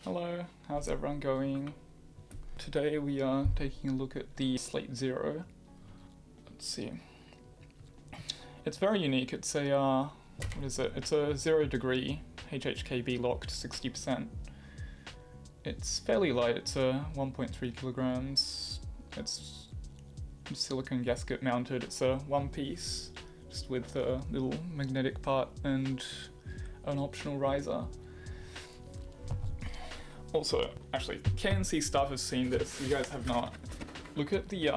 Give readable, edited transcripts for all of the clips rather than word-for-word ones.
Hello, how's everyone going? Today we are taking a look at the Slate Zero. Let's see. It's very unique. It's a, what is it? It's a 0 degree HHKB locked 60%. It's fairly light. It's a 1.3 kilograms. It's silicone gasket mounted. It's a one piece, just with a little magnetic part and an optional riser. Also, actually, KNC staff have seen this, you guys have not. Look at the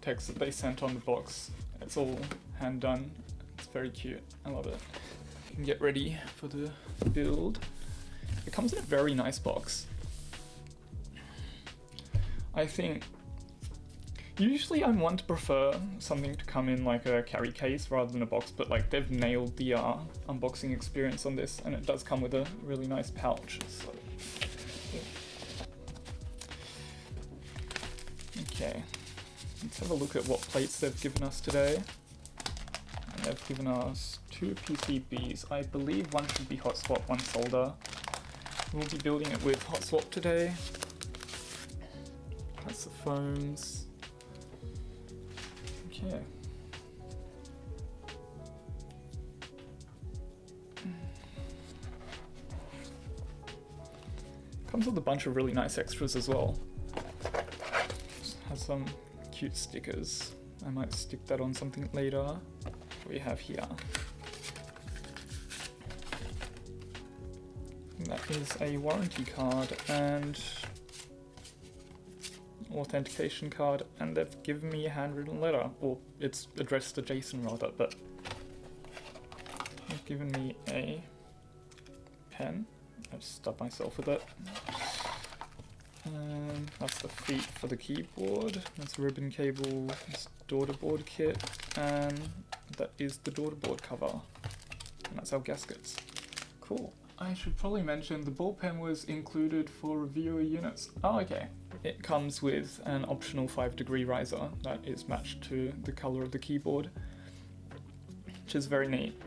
text that they sent on the box. It's all hand done. It's very cute. I love it. You can get ready for the build. It comes in a very nice box. I think usually I'm one to prefer something to come in like a carry case rather than a box, but like they've nailed the unboxing experience on this, and it does come with a really nice pouch. So, yeah. Okay, let's have a look at what plates they've given us today. And they've given us 2 PCBs. I believe one should be hot swap, one solder. We'll be building it with hot swap today. That's the foams. Okay. Comes with a bunch of really nice extras as well. Has some cute stickers. I might stick that on something later. What we have here. And that is a warranty card and authentication card, and they've given me a handwritten letter. Well, it's addressed to Jason rather, but they've given me a pen. I just stubbed myself with it. And that's the feet for the keyboard. That's ribbon cable, this daughterboard kit, and that is the daughterboard cover. And that's our gaskets. Cool. I should probably mention the ball pen was included for reviewer units. Oh, okay. It comes with an optional 5-degree riser that is matched to the color of the keyboard, which is very neat.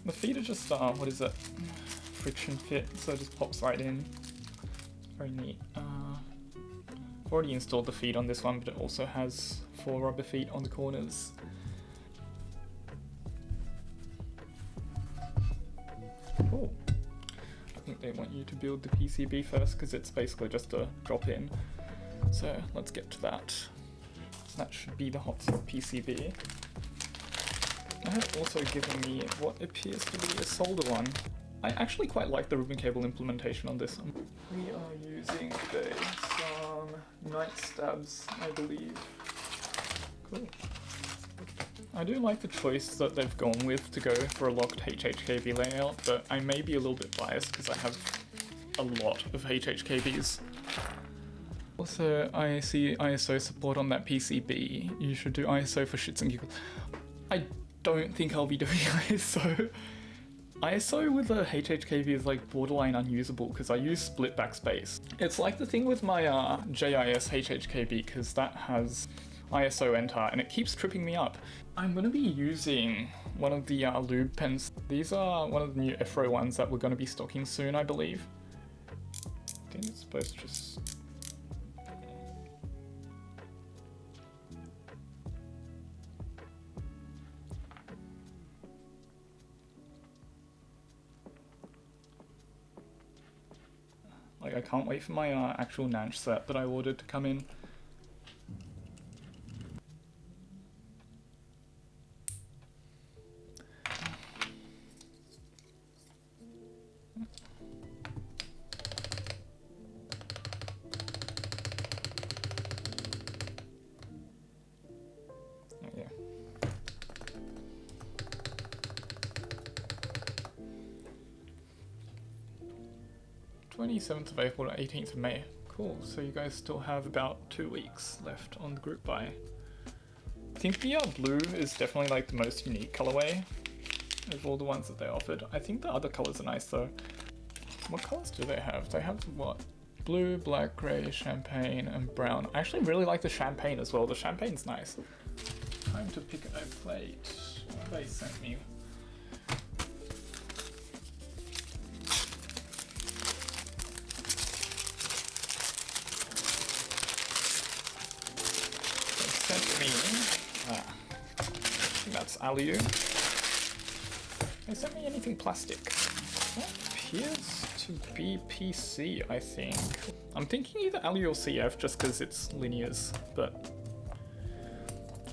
The feet are just, what is it? Friction fit, so it just pops right in. Very neat. I've already installed the feet on this one, but it also has 4 rubber feet on the corners. Cool. I think they want you to build the PCB first because it's basically just a drop-in. So let's get to that. So that should be the hot swap PCB. They have also given me what appears to be a solder one. I actually quite like the ribbon cable implementation on this one. We are using today some night stabs, I believe. Cool. I do like the choice that they've gone with to go for a locked HHKB layout, but I may be a little bit biased because I have a lot of HHKBs. Also, I see ISO support on that PCB. You should do ISO for shits and giggles. I don't think I'll be doing ISO. ISO with a HHKB is like borderline unusable because I use split backspace. It's like the thing with my JIS HHKB because that has ISO enter and it keeps tripping me up. I'm going to be using one of the lube pens. These are one of the new Efro ones that we're going to be stocking soon, I believe. I think it's supposed to just... Like, I can't wait for my actual Nanch set that I ordered to come in. Oh, yeah. 27th of April to 18th of May. Cool, so you guys still have about 2 weeks left on the group buy. I think the blue is definitely like the most unique colorway of all the ones that they offered. I think the other colors are nice though. What colors do they have? They have what? Blue, black, grey, champagne, and brown. I actually really like the champagne as well. The champagne's nice. Time to pick a plate. What have they sent me? Alu. They sent me anything plastic. That appears to be PC, I think. I'm thinking either Alu or CF just because it's linears, but...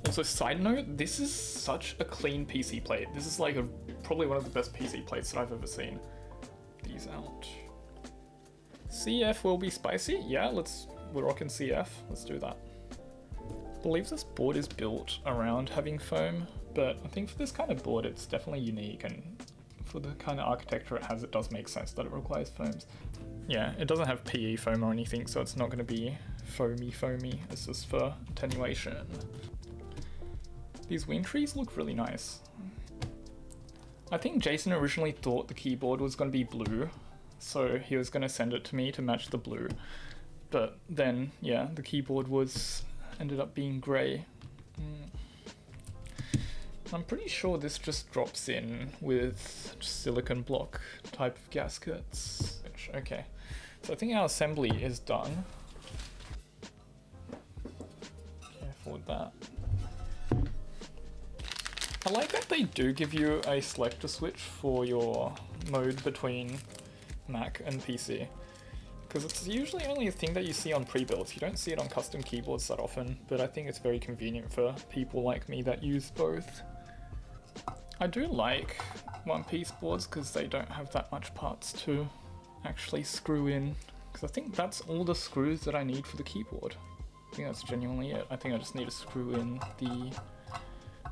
Also, side note, this is such a clean PC plate. This is like probably one of the best PC plates that I've ever seen. These out. CF will be spicy? Yeah, we're rocking CF. Let's do that. I believe this board is built around having foam, but I think for this kind of board it's definitely unique, and for the kind of architecture it has, it does make sense that it requires foams. Yeah, it doesn't have PE foam or anything, so it's not going to be foamy. It's just for attenuation. These wind trees look really nice. I think Jason originally thought the keyboard was going to be blue, so he was going to send it to me to match the blue. But then, yeah, the keyboard ended up being grey. I'm pretty sure this just drops in with silicone block type of gaskets. Okay, so I think our assembly is done. Careful with that. I like that they do give you a selector switch for your mode between Mac and PC, because it's usually only a thing that you see on pre-builds. You don't see it on custom keyboards that often, but I think it's very convenient for people like me that use both. I do like one-piece boards because they don't have that much parts to actually screw in, because I think that's all the screws that I need for the keyboard. I think that's genuinely it. I think I just need to screw in the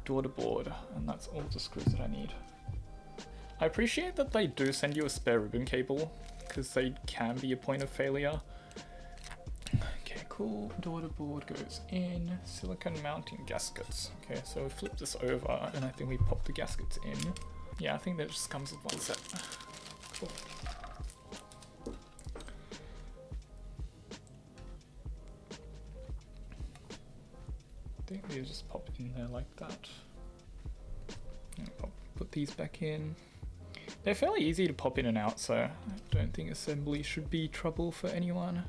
daughter board, and that's all the screws that I need. I appreciate that they do send you a spare ribbon cable, because they can be a point of failure. Okay, cool. Daughter board goes in. Silicone mounting gaskets. Okay, so we flip this over, and I think we pop the gaskets in. Yeah, I think that just comes with one set. Cool. I think they just pop in there like that. Put these back in. They're fairly easy to pop in and out, so I don't think assembly should be trouble for anyone.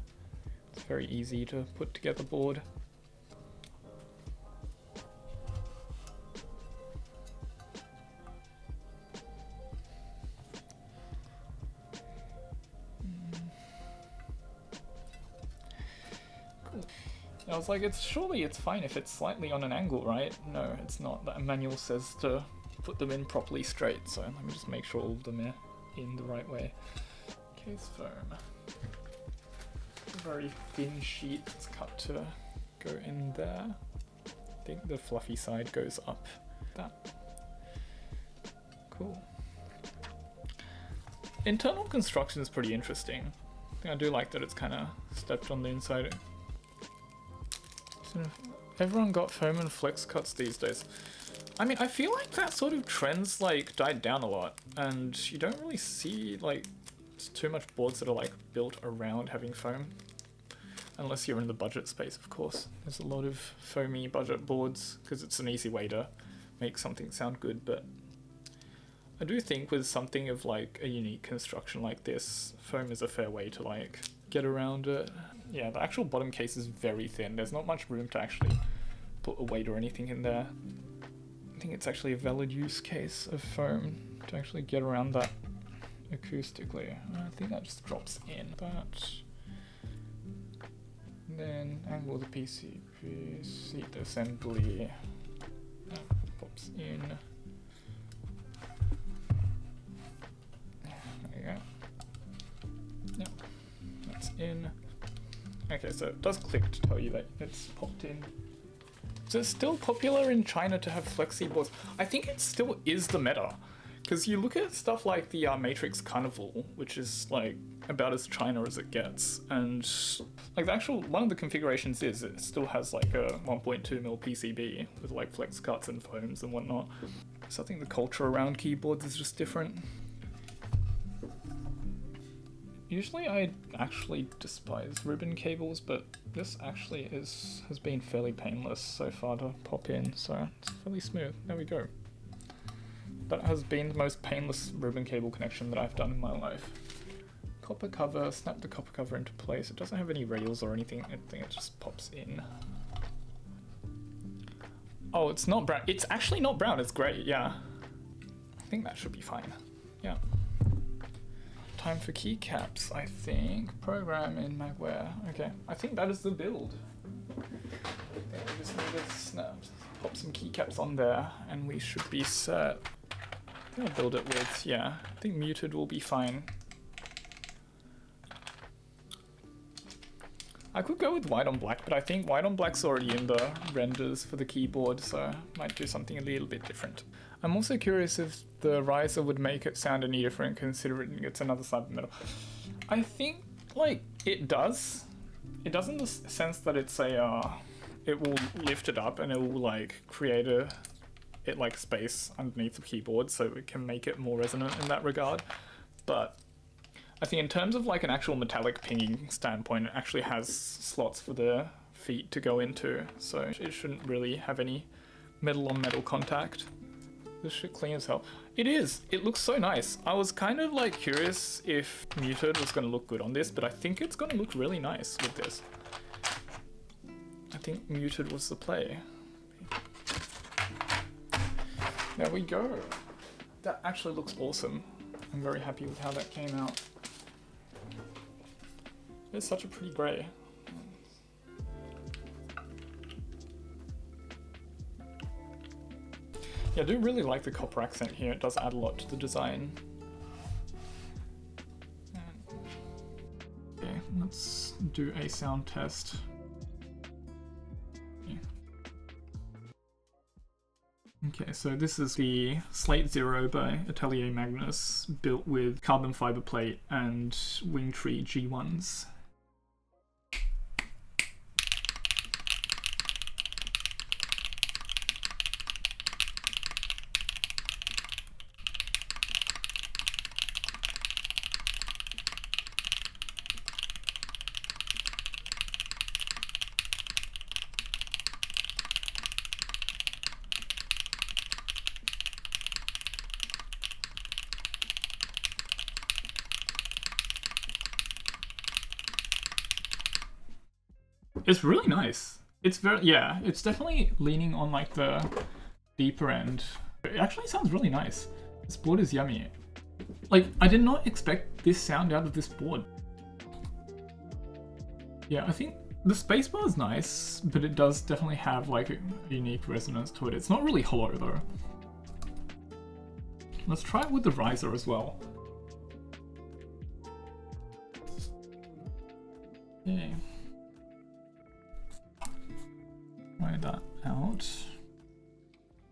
It's very easy to put together board. Cool. I was like, surely it's fine if it's slightly on an angle, right? No, it's not. That manual says to put them in properly straight, so let me just make sure all of them are in the right way. Case foam. A very thin sheet that's cut to go in there. I think the fluffy side goes up. That. Cool. Internal construction is pretty interesting. I do like that it's kind of stepped on the inside. So everyone got foam and flex cuts these days. I mean, I feel like that sort of trend's like died down a lot, and you don't really see like too much boards that are like built around having foam, unless you're in the budget space, of course. There's a lot of foamy budget boards because it's an easy way to make something sound good, but I do think with something of like a unique construction like this, foam is a fair way to like get around it. Yeah, the actual bottom case is very thin. There's not much room to actually put a weight or anything in there. I think it's actually a valid use case of foam to actually get around that acoustically. I think that just drops in. That. And then angle the PCB, seat assembly. That pops in. There you go. Yep, that's in. Okay, so it does click to tell you that it's popped in. So it's still popular in China to have flexi boards. I think it still is the meta, because you look at stuff like the Matrix Carnival, which is like about as China as it gets, and like the actual one of the configurations is it still has like a 1.2mm PCB with like flex cuts and foams and whatnot. So I think the culture around keyboards is just different. Usually I actually despise ribbon cables, but this actually has been fairly painless so far to pop in, so it's fairly smooth. There we go. That has been the most painless ribbon cable connection that I've done in my life. Copper cover, snap the copper cover into place. It doesn't have any rails or anything, I think it just pops in. Oh, it's not brown. It's actually not brown, it's grey, yeah. I think that should be fine. Yeah. Time for keycaps, I think. Program in Magware. Okay, I think that is the build. I think we just need to snap, pop some keycaps on there, and we should be set. I think I'll build it with, yeah, I think muted will be fine. I could go with white on black, but I think white on black's already in the renders for the keyboard, so I might do something a little bit different. I'm also curious if the riser would make it sound any different considering it's another side of metal. I think, like, it does. It does in the sense that it's a, it will lift it up and it will, like, create like space underneath the keyboard so it can make it more resonant in that regard. But I think in terms of, like, an actual metallic pinging standpoint, it actually has slots for the feet to go into, so it shouldn't really have any metal on metal contact. This shit clean as hell. It is. It looks so nice. I was kind of like curious if muted was going to look good on this, but I think it's going to look really nice with this. I think muted was the play. There we go. That actually looks awesome. I'm very happy with how that came out. It's such a pretty grey. Yeah, I do really like the copper accent here. It does add a lot to the design. Okay, let's do a sound test. Okay, so this is the Slate Zero by Atelier Magnus, built with carbon fiber plate and Wingtree G1s. It's really nice. It's very, yeah, it's definitely leaning on like the deeper end. It actually sounds really nice. This board is yummy. Like, I did not expect this sound out of this board. Yeah, I think the spacebar is nice, but it does definitely have like a unique resonance to it. It's not really hollow though. Let's try it with the riser as well. Okay. Try that out.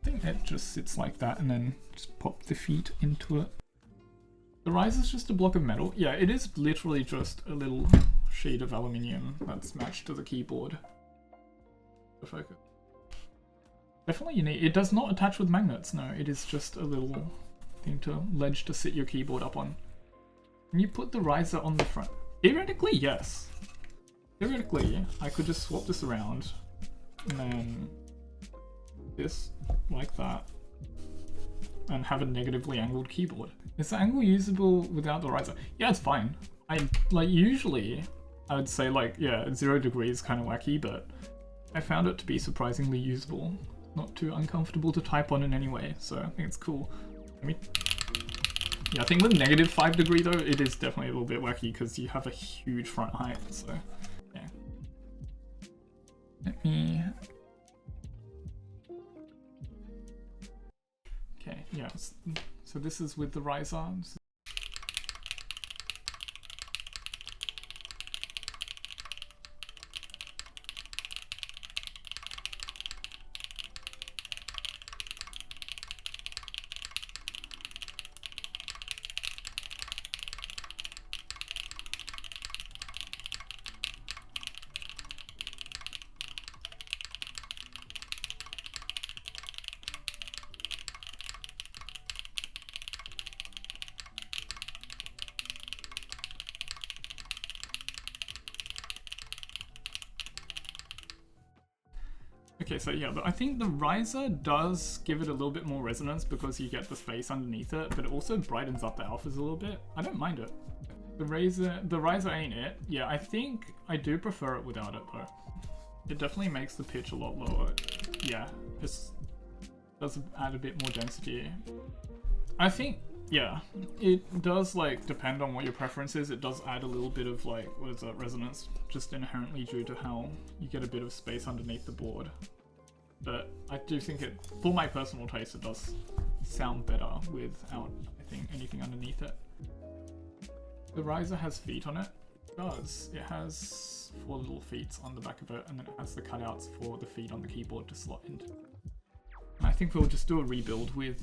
I think it just sits like that and then just pop the feet into it. The riser's just a block of metal. Yeah, it is literally just a little sheet of aluminium that's matched to the keyboard. The focus. Definitely unique. It does not attach with magnets, no. It is just a little thing to ledge to sit your keyboard up on. Can you put the riser on the front? Theoretically, yes. Theoretically, I could just swap this around and then this like that and have a negatively angled keyboard. Is the angle usable without the riser? Yeah, it's fine. I like usually I would say like, yeah, 0 degrees kind of wacky, but I found it to be surprisingly usable. Not too uncomfortable to type on in any way, so I think it's cool. Yeah, I think with -5 degree though, it is definitely a little bit wacky because you have a huge front height, so yeah. Let me... Okay, yeah, so this is with the riser. Okay, so yeah, but I think the riser does give it a little bit more resonance because you get the space underneath it, but it also brightens up the alphas a little bit. I don't mind it. The riser ain't it. Yeah, I think I do prefer it without it though. It definitely makes the pitch a lot lower. Yeah, Just does add a bit more density. I think, yeah, it does like depend on what your preference is. It does add a little bit of like, what is that, resonance, just inherently due to how you get a bit of space underneath the board. But I do think it, for my personal taste, it does sound better without, I think, anything underneath it. The riser has feet on it. It does. It has 4 little feet on the back of it, and then it has the cutouts for the feet on the keyboard to slot into. And I think we'll just do a rebuild with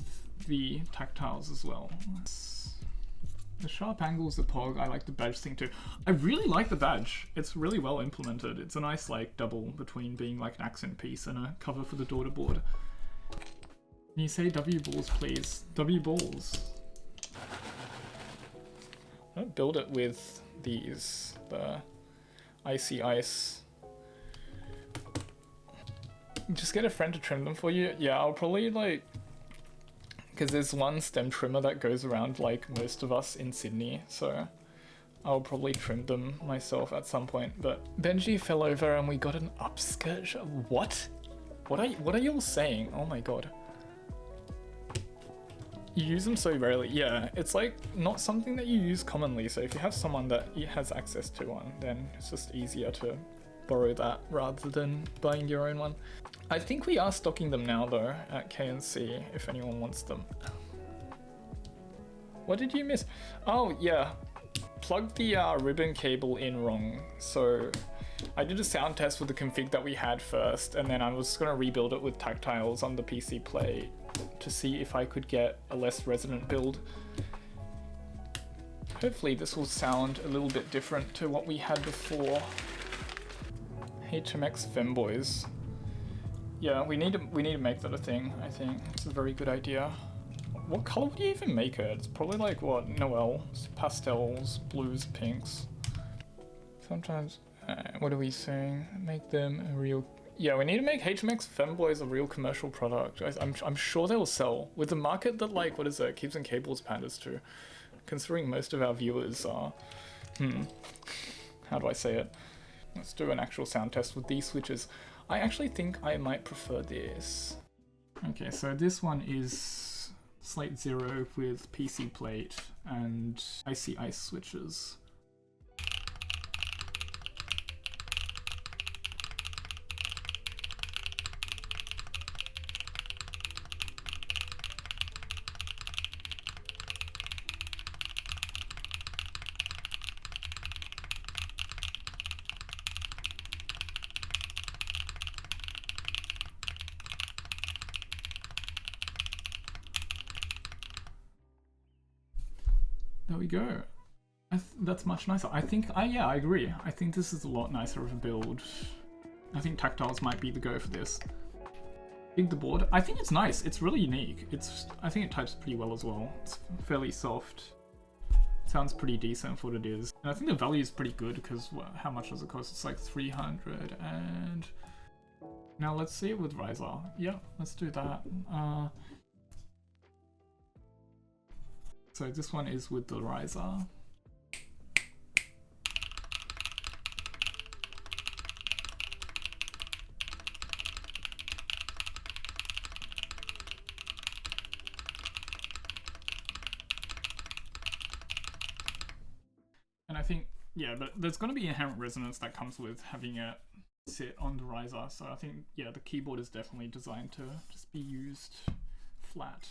the tactiles as well. The sharp angles, the pog, I like the badge thing too. I really like the badge. It's really well implemented. It's a nice like double between being like an accent piece and a cover for the daughter board. Can you say W balls, please? W balls. I'm gonna build it with these, the icy ice. Just get a friend to trim them for you. Yeah, I'll probably like, because there's one stem trimmer that goes around like most of us in Sydney, so I'll probably trim them myself at some point. But Benji fell over and we got an upskirt. What? What are you all saying? Oh my god. You use them so rarely. Yeah, it's like not something that you use commonly, so if you have someone that has access to one, then it's just easier to borrow that rather than buying your own one. I think we are stocking them now though at KNC if anyone wants them. What did you miss? Oh yeah, plug the ribbon cable in wrong. So I did a sound test with the config that we had first, and then I was gonna rebuild it with tactiles on the PC plate to see if I could get a less resonant build. Hopefully this will sound a little bit different to what we had before. HMX femboys. Yeah, we need to make that a thing, I think. It's a very good idea. What color would you even make it? It's probably like, what, Noel? Pastels, blues, pinks. Sometimes, what are we saying? Make them a real... Yeah, we need to make HMX femboys a real commercial product. I'm sure they'll sell. With the market that, like, what is it, Keeps and Cables panders to. Considering most of our viewers are... How do I say it? Let's do an actual sound test with these switches. I actually think I might prefer this. Okay, so this one is Slate Zero with PC plate and icy ice switches. There we go. That's much nicer. I think, yeah, I agree. I think this is a lot nicer of a build. I think tactiles might be the go for this. Dig the board. I think it's nice. It's really unique. I think it types pretty well as well. It's fairly soft. Sounds pretty decent for what it is. And I think the value is pretty good because how much does it cost? It's like 300 and... Now let's see it with riser. Yeah, let's do that. So this one is with the riser. And I think, yeah, but there's going to be inherent resonance that comes with having it sit on the riser. So I think, yeah, the keyboard is definitely designed to just be used flat.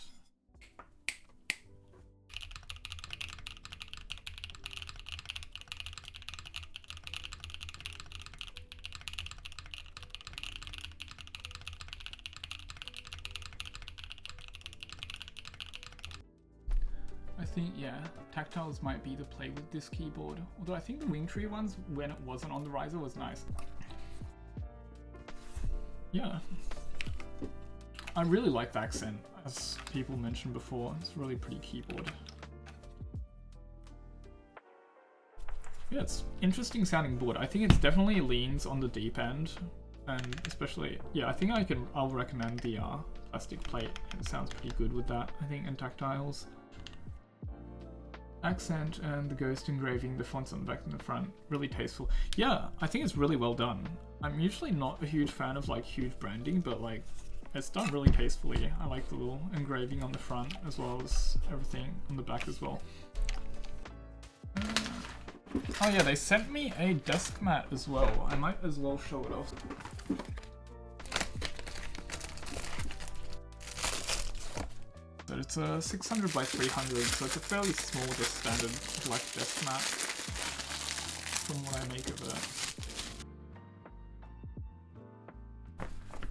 I think, yeah, tactiles might be the play with this keyboard. Although I think the Wingtree ones, when it wasn't on the riser, was nice. Yeah. I really like the accent, as people mentioned before. It's a really pretty keyboard. Yeah, it's interesting sounding board. I think it definitely leans on the deep end. And especially, yeah, I think I'll recommend the plastic plate. It sounds pretty good with that, I think, and tactiles. Accent and the ghost engraving, the fonts on the back and the front, really tasteful. Yeah, I think it's really well done. I'm usually not a huge fan of like huge branding, but like it's done really tastefully. I like the little engraving on the front as well as everything on the back as well. Oh yeah, they sent me a desk mat as well. I might as well show it off. But it's a 600 by 300, so it's a fairly small, just standard black desk mat from what I make of it.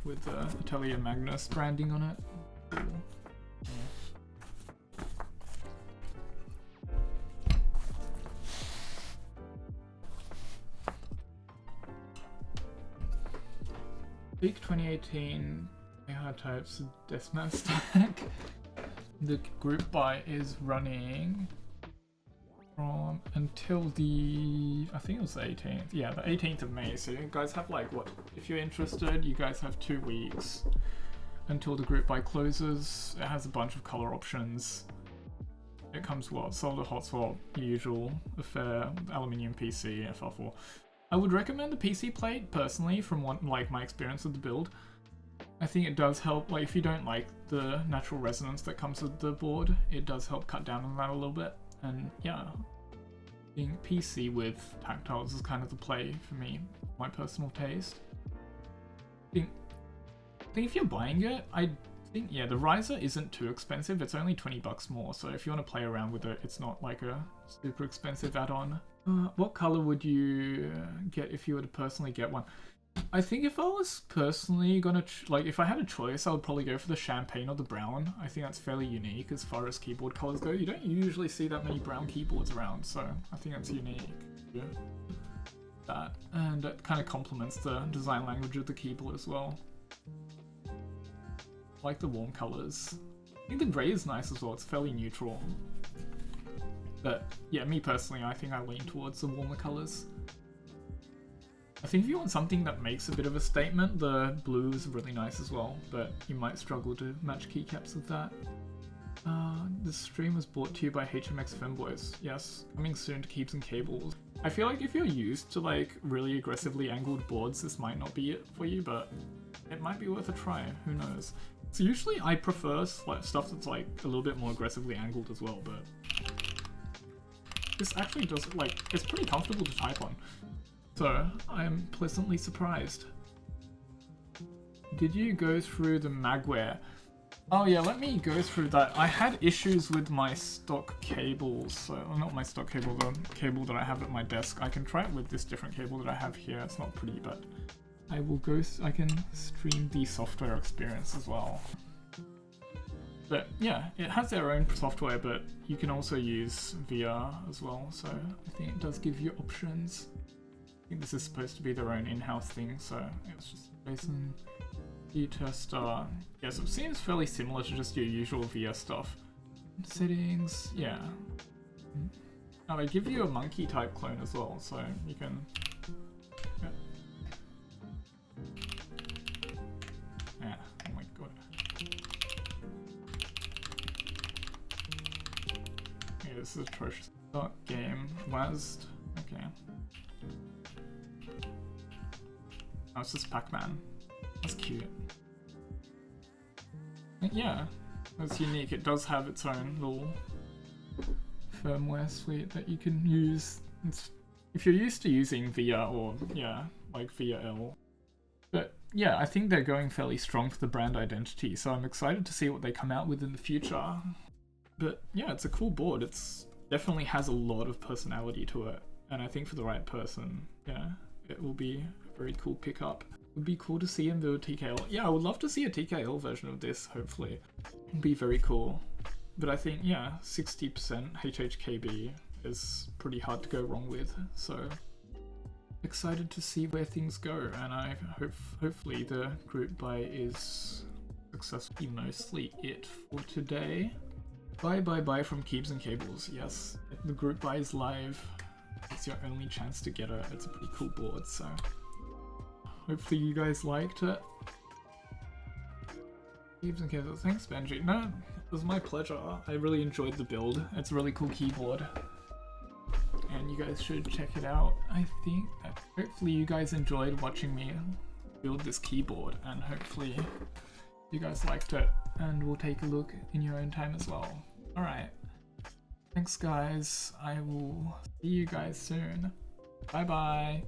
With the Atelier Magnus branding on it. Cool. Big 2018 AR types Deathmatch stack. The group buy is running from until the, I think it was the 18th. Yeah, the 18th of May. So you guys have like, what, if you're interested, you guys have 2 weeks until the group buy closes. It has a bunch of color options. It comes what? Solid hot swap, usual affair, aluminium PC, FR4. I would recommend the PC plate personally from what, like, my experience with the build. I think it does help, like, if you don't like the natural resonance that comes with the board, it does help cut down on that a little bit. And yeah, I think PC with tactiles is kind of the play for me, my personal taste. I think if you're buying it, I think, yeah, the riser isn't too expensive. It's only 20 bucks more, so if you want to play around with it, it's not like a super expensive add-on. What color would you get if you were to personally get one? I think if I was personally gonna, like, if I had a choice, I would probably go for the champagne or the brown. I think that's fairly unique as far as keyboard colors go. You don't usually see that many brown keyboards around, so I think that's unique. Yeah. That, and it kind of complements the design language of the keyboard as well. I like the warm colors. I think the grey is nice as well, it's fairly neutral. But yeah, me personally, I think I lean towards the warmer colors. I think if you want something that makes a bit of a statement, the blue is really nice as well, but you might struggle to match keycaps with that. The stream was brought to you by HMX Femboys. Yes, coming soon to Keeps and Cables. I feel like if you're used to like really aggressively angled boards, this might not be it for you, but it might be worth a try, who knows. So usually I prefer stuff that's like a little bit more aggressively angled as well, but this actually does, like, it's pretty comfortable to type on. So, I'm pleasantly surprised. Did you go through the magware? Oh yeah, let me go through that. I had issues with my stock cables, so, well, not my stock cable, the cable that I have at my desk. I can try it with this different cable that I have here. It's not pretty, but I will go, I can stream the software experience as well. But yeah, it has their own software, but you can also use VR as well, so I think it does give you options. I think this is supposed to be their own in-house thing, so it's just Jason tester. Yeah, so it seems fairly similar to just your usual VR stuff. Settings, yeah. Now they give you a monkey type clone as well, so you can. Yeah. Yeah. Oh my god. Yeah, this is atrocious. Start game. WASD. Okay. Oh, it's just Pac-Man. That's cute. And yeah, that's unique. It does have its own little firmware suite that you can use. If you're used to using VR or, yeah, like VRL. But yeah, I think they're going fairly strong for the brand identity, so I'm excited to see what they come out with in the future. But yeah, it's a cool board. It's definitely has a lot of personality to it, and I think for the right person, yeah, it will be a very cool pickup. It would be cool to see him do a TKL. Yeah, I would love to see a TKL version of this, hopefully. It would be very cool. But I think, yeah, 60% HHKB is pretty hard to go wrong with, so excited to see where things go, and I hopefully the group buy is successfully mostly it for today. Bye from Keeps and Cables. Yes, the group buy is live. It's your only chance to get it. It's a pretty cool board, so hopefully you guys liked it. Keeps and Cables. Thanks, Benji. No, it was my pleasure. I really enjoyed the build. It's a really cool keyboard, and you guys should check it out. I think that hopefully you guys enjoyed watching me build this keyboard, and hopefully you guys liked it, and we'll take a look in your own time as well. Alright, thanks guys, I will see you guys soon. Bye bye.